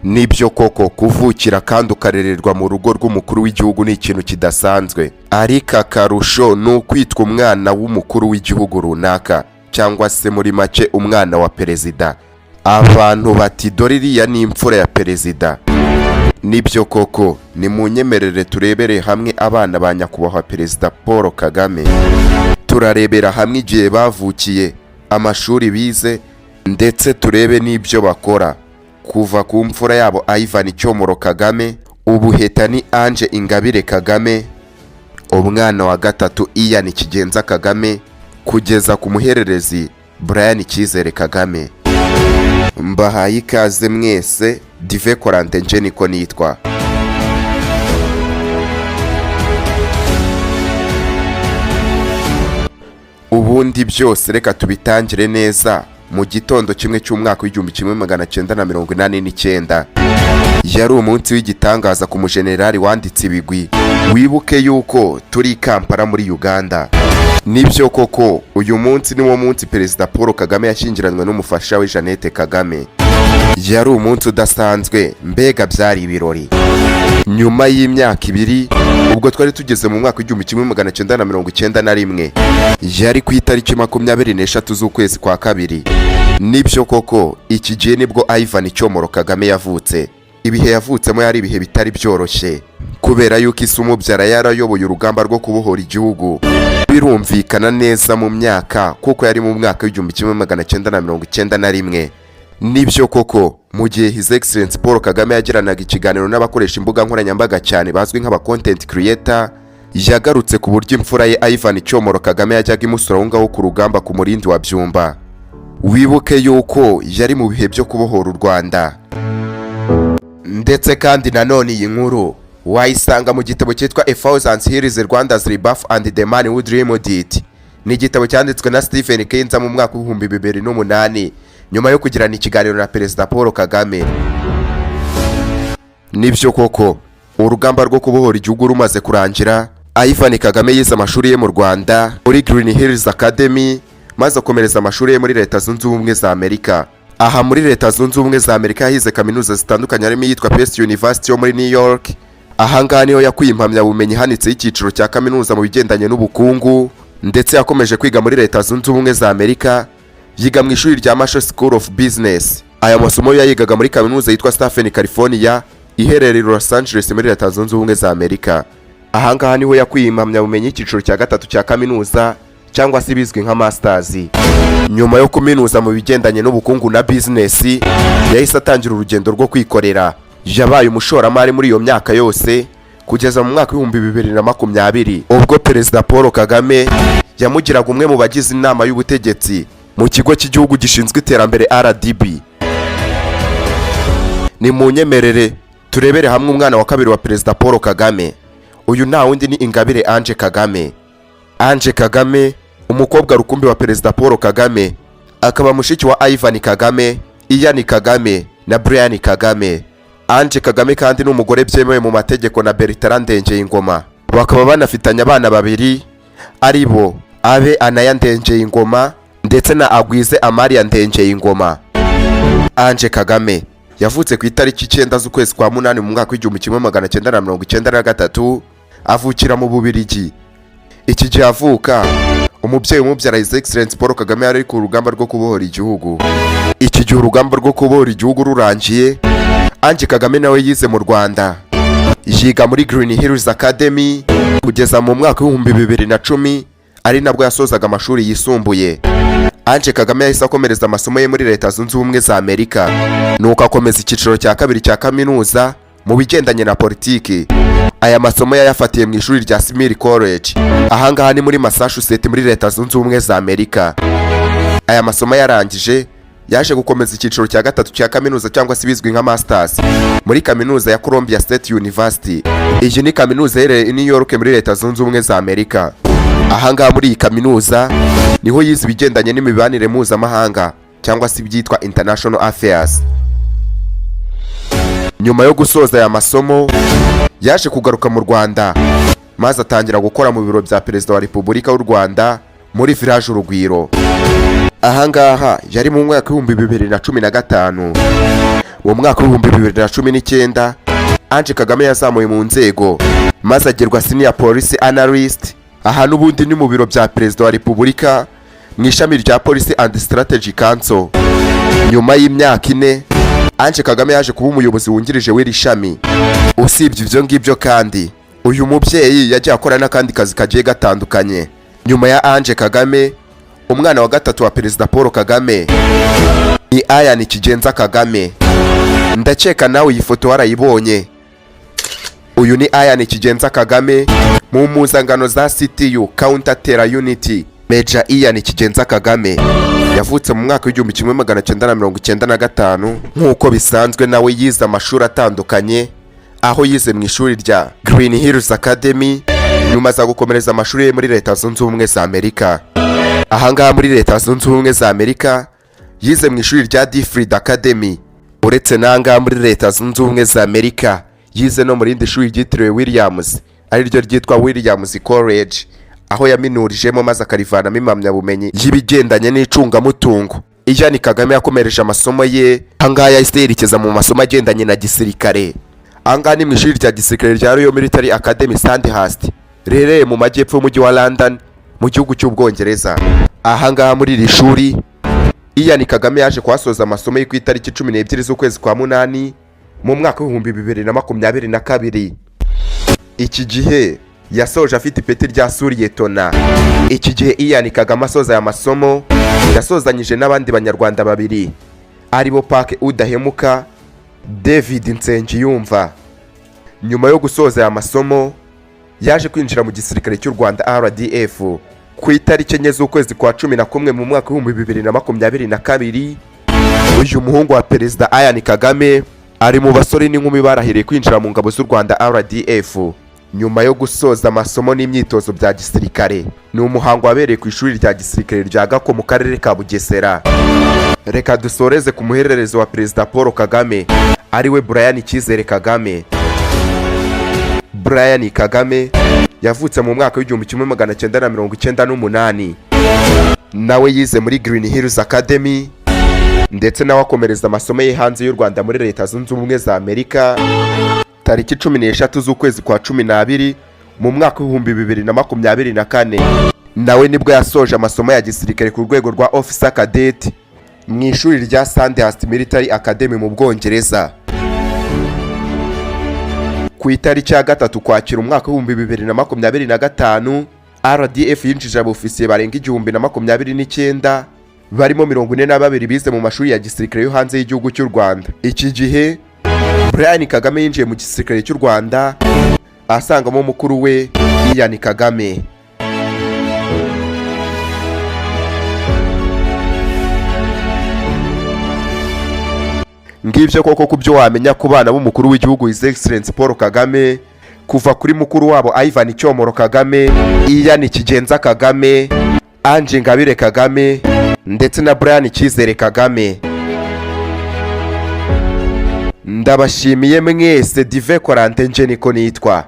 Nibyo koko kuvukira kandi ukarererwa mu rugo rw'umukuru w'igihugu ni ikintu kidasanzwe, ariko akarusho ni ukwitwa umwana w'umukuru w'igihugu runaka, cyangwa se muri make umwana wa perezida. Abantu bati dore iriya ni imfura ya perezida. Nibyo koko, ni mu nyemerere turebere hamwe abana ba nyakubahwa Perezida Paul Kagame. Turarebera hamwe igihe bavukiye, amashuri bize, ndetse turebe n'ibyo bakora, kuva ku mfura yabo Ivan Cyomoro Kagame, ubuheta ni Ange Ingabire Kagame, umwana wa gatatu Ian Kigenza Kagame, kugeza ku muhererezi Brian Cyizere Kagame. Mbahaye ikaze mwese, Dive Korante nje niko nitwa. Ubundi byose reka tubitangire neza mu gitondo kimwe cy'umwaka w'igihumbi kimwe magana cyenda na mirongo inani n'icyenda. Yari umunsi w'igitangaza ku mujenerali wanditse ibigwi. Wibuke yuko turi i Kampala muri Uganda. Nibyo koko, uyu munsi ni wo munsi Perezida Paul Kagame yashyingiranywe n'umufasha we Jeannette Kagame. Yari umunsi udasanzwe, mbega byari ibirori. Nyuma y'imyaka ibiri, ubwo twari tugeze mu mwaka w'igihumbi kimwe magana cyenda na mirongo icyenda na rimwe, yari ku itariki 23 z'ukwezi kwa kabiri. Nibyo koko, iki gihe nibwo Ivan Cyomoro Kagame yavutse. Ibihe yavutsemo yari ibihe bitari byoroshye, kubera yuko isi umubyara yarayoboye urugamba rwo kubohora igihugu. Birumvikana neza mu myaka, kuko yari mu mwaka w'igihumbi kimwe magana cyenda na mirongo icyenda na rimwe. Nibyo koko, mu gihe His Excellency Paul Kagame yagiranaga ikiganiro n'abakoresha imbuga nkoranyambaga cyane bazwi nk'aba content creator, yagarutse ku buryo imfura ye Ivan Cyomoro Kagame yajyaga imusura aho ngaho ku rugamba ku murindi wa Byumba. Wibuke yuko yari mu bihe byo kubohora u Rwanda. Ndetse kandi nanone iyi nkuru wayisanga mu gitabo cyitwa A Thousand Years Rwanda's Rebirth and the Man Who Dreamed It. Ni igitabo cyanditswe na Stephen Kenza mu mwaka wa 2008 nyuma yo kugirana ikiganiro na Perezida Paul Kagame. Nibyo koko, urugamba rwo kubohora igihugu rumaze kurangira, Ivan Kagame yize amashuri ye mu Rwanda muri Green Hills Academy, maze akomereza amashuri ye muri Leta Zunze Ubumwe za Amerika. Aha muri Leta Zunze Ubumwe za Amerika yahize kaminuza zitandukanye, harimo yitwa Pace University yo muri New York. Aha ngaha niho yakuye impamyabumenyi hanitse y'icyiciro cya kaminuza mu bigendanye n'ubukungu, ndetse yakomeje kwiga muri Leta Zunze Ubumwe za Amerika, yiga mu ishuri rya Amashuri School of Business. Aya masomo yayigaga muri kaminuza yitwa Stephen California iherereye Los Angeles muri Leta Zunze Ubumwe za Amerika. Aha ngaha niho yakuye impamyabumenyi y'icyiciro cya gatatu cya kaminuza, cyangwa se bizwi nka masters. Nyuma yo kuminuza mu bigendanye n'ubukungu na business, yahise atangira urugendo rwo kwikorera. Yabaye umushoramari muri iyo myaka yose kugeza mu mwaka wa 2020, ubwo Perezida Paul Kagame yamugiraga umwe mu bagize inama y'ubutegetsi mu kigo cy'igihugu gishinzwe iterambere RDB. Ni mu nyemerere turebere hamwe umwana wa kabiri wa Perezida Paul Kagame. Uyu nta wundi ni Ingabire Ange Kagame. Ange Kagame, umukobwa rukumbi wa Perezida Paul Kagame, akaba mushiki wa Ivan Kagame, Ian Kagame na Brian Kagame. Ange Kagame kandi n'umugore byemewe mu mategeko na Bertrand Ndengeyingoma. Bakaba banafitanye abana babiri, ari bo Abe Anaya Ndengeyingoma ndetse na Agwize Amaria Ndengeyingoma. Ange Kagame yavutse ku itariki 9 z'ukwezi kwa 8 mu mwaka w'igihumbi kimwe magana cyenda na mirongo icyenda na gatatu, avukira mu Bubiligi. Iki gihe avuka, umubyeyi umubyara His Excellency Paul Kagame yari ku rugamba rwo kubohora igihugu. Iki gihe urugamba rwo kubohora igihugu rurangiye, Ange Kagame nawe yize mu Rwanda, yiga muri Green Hills Academy kugeza mu mwaka wa 2010, ari nabwo yasozaga amashuri yisumbuye. Ange Kagame yahise akomereza amasomo ye muri Leta Zunze Ubumwe za Amerika, nuko akomeza icyiciro cya kabiri cya kaminuza mu bigendanye na politiki. Aya masomo yayafatiye mu ishuri rya Smith College, aha ngaha ni muri Massachusetts muri Leta Zunze Ubumwe za Amerika. Aya masomo yarangije, yaje gukomeza icyiciro cya gatatu cya kaminuza cyangwa se bizwi nka masters muri kaminuza ya Columbia State University. Iyi ni kaminuza iherereye i New York muri Leta Zunze Ubumwe za Amerika. Aha ngaha muri iyi kaminuza niho yize ibigendanye n'imibanire mpuzamahanga cyangwa se ibyitwa International Affairs. Nyuma yo gusoza aya masomo, yaje kugaruka mu Rwanda, maze atangira gukora mu biro bya Perezida wa Repubulika y'u Rwanda muri Village Urugwiro. Aha ngaha yari mu mwaka wa 2015. uwo mwaka w'ibihumbi 2019 Ange Kagame yazamuye mu nzego maze agirwa senior police analyst. Aha n'ubundi ni mu biro bya Perezida wa Repubulika mu ishami rya Policy and Strategy Council. Nyuma y'imyaka 4 Ange Kagame yaje kuba umuyobozi wungirije w'iri shami. Usibye ibyo ngibyo kandi uyu mubyeyi yagiye akora n'akandi kazi kagiye gatandukanye. Nyuma ya Ange Kagame, umwana wa gatatu wa Perezida Paul Kagame ni Ayani Kigenza Kagame. Ndakeka nawe iyi foto warayibonye. Uyu ni Ayani Kigenza Kagame mu mpuzangano za CTU Counter Terror Unity. Major Ayani Kigenza Kagame yavutse mu mwaka w'1995 nk'uko bisanzwe. Nawe yize amashuri atandukanye, aho yize mu ishuri rya Green Hills Academy, nyuma za gukomereza amashuri ye muri Leta Zunze Ubumwe za Amerika. Ahangaha muri Leta Zunze Ubumwe za Amerika yize mu ishuri rya Diffrid Academy. Uretse n'ahangaha muri Leta Zunze Ubumwe za Amerika yize no mu rindi shuri ryitiriwe Williams, ari ryo ryitwa Williams College, aho yaminurijemo maze akarivanamo impamyabumenyi y'ibigendanye n'icungamutungo. Ayani Kagame yakomereje amasomo ye ahangaha yahise yerekeza mu masomo agendanye na gisirikare. Ahangaha ni mu ishuri rya gisirikare rya Royal Military Academy Sandhurst, riherereye mu majyepfo y'umujyi wa London mu gihugu cy'Ubwongereza. Ahangaha muri iri shuri Ayani Kagame yaje kuhasoza amasomo ye ku itariki 12 z'ukwezi kwa munani mu mwaka w'2022. Iki gihe yasoje afite ipeti rya Suriyetona. Iki gihe Ayani Kagame asoza aya masomo yasozanyije n'abandi banyarwanda babiri, aribo Pake Udahemuka, David Nsengiyumva. Nyuma yo gusoza aya masomo yaje kwinjira mu gisirikare cy'u Rwanda RDF ku itariki 4 z'ukwezi kwa 11 mu mwaka w'2022. Uyu muhungu wa Perezida Ayani Kagame ari mu basore n'inkumi barahiriye kwinjira mu ngabo z'u Rwanda RDF nyuma yo gusoza amasomo n'imyitozo bya gisirikare. Ni umuhango wabereye ku ishuri rya gisirikare rya Gako mu karere ka Bugesera. Reka dusoreze ku muhererezo wa Perezida Paul Kagame, ariwe Brian Cyizere Kagame. Brian Kagame yavutse mu mwaka w'1998. Nawe yize muri Green Hills Academy ndetse nawe akomereza amasomo ye hanze y'u Rwanda muri Leta Zunze Ubumwe za Amerika tariki 13 z'ukwezi kwa 12 mu mwaka w'2024. Nawe nibwo yasoje amasomo ya gisirikare ku rwego rwa Officer Cadet mu ishuri rya Sandhurst Military Academy mu Bwongereza. Ku itariki ya 3 Ukwakira umwaka w'2025 RDF yinjije abofisiye barenga 1029 barimo 42 bize mu mashuri ya gisirikare yo hanze y'igihugu cy'u Rwanda. Iki gihe Brian Kagame yinjiye mu gisirikare cy'u Rwanda asangamo umukuru we Ayani Kagame. Ngibyo koko kubyo wamenya ku bana b'umukuru w'igihugu His Excellency Paul Kagame, kuva kuri mukuru wabo Ivan Cyomoro Kagame, Ayani Kigenza Kagame, Ange Ngabire Kagame ndetse na Brian Cyizere Kagame. Ndabashimiye mwese. Dive Korante nje niko nitwa.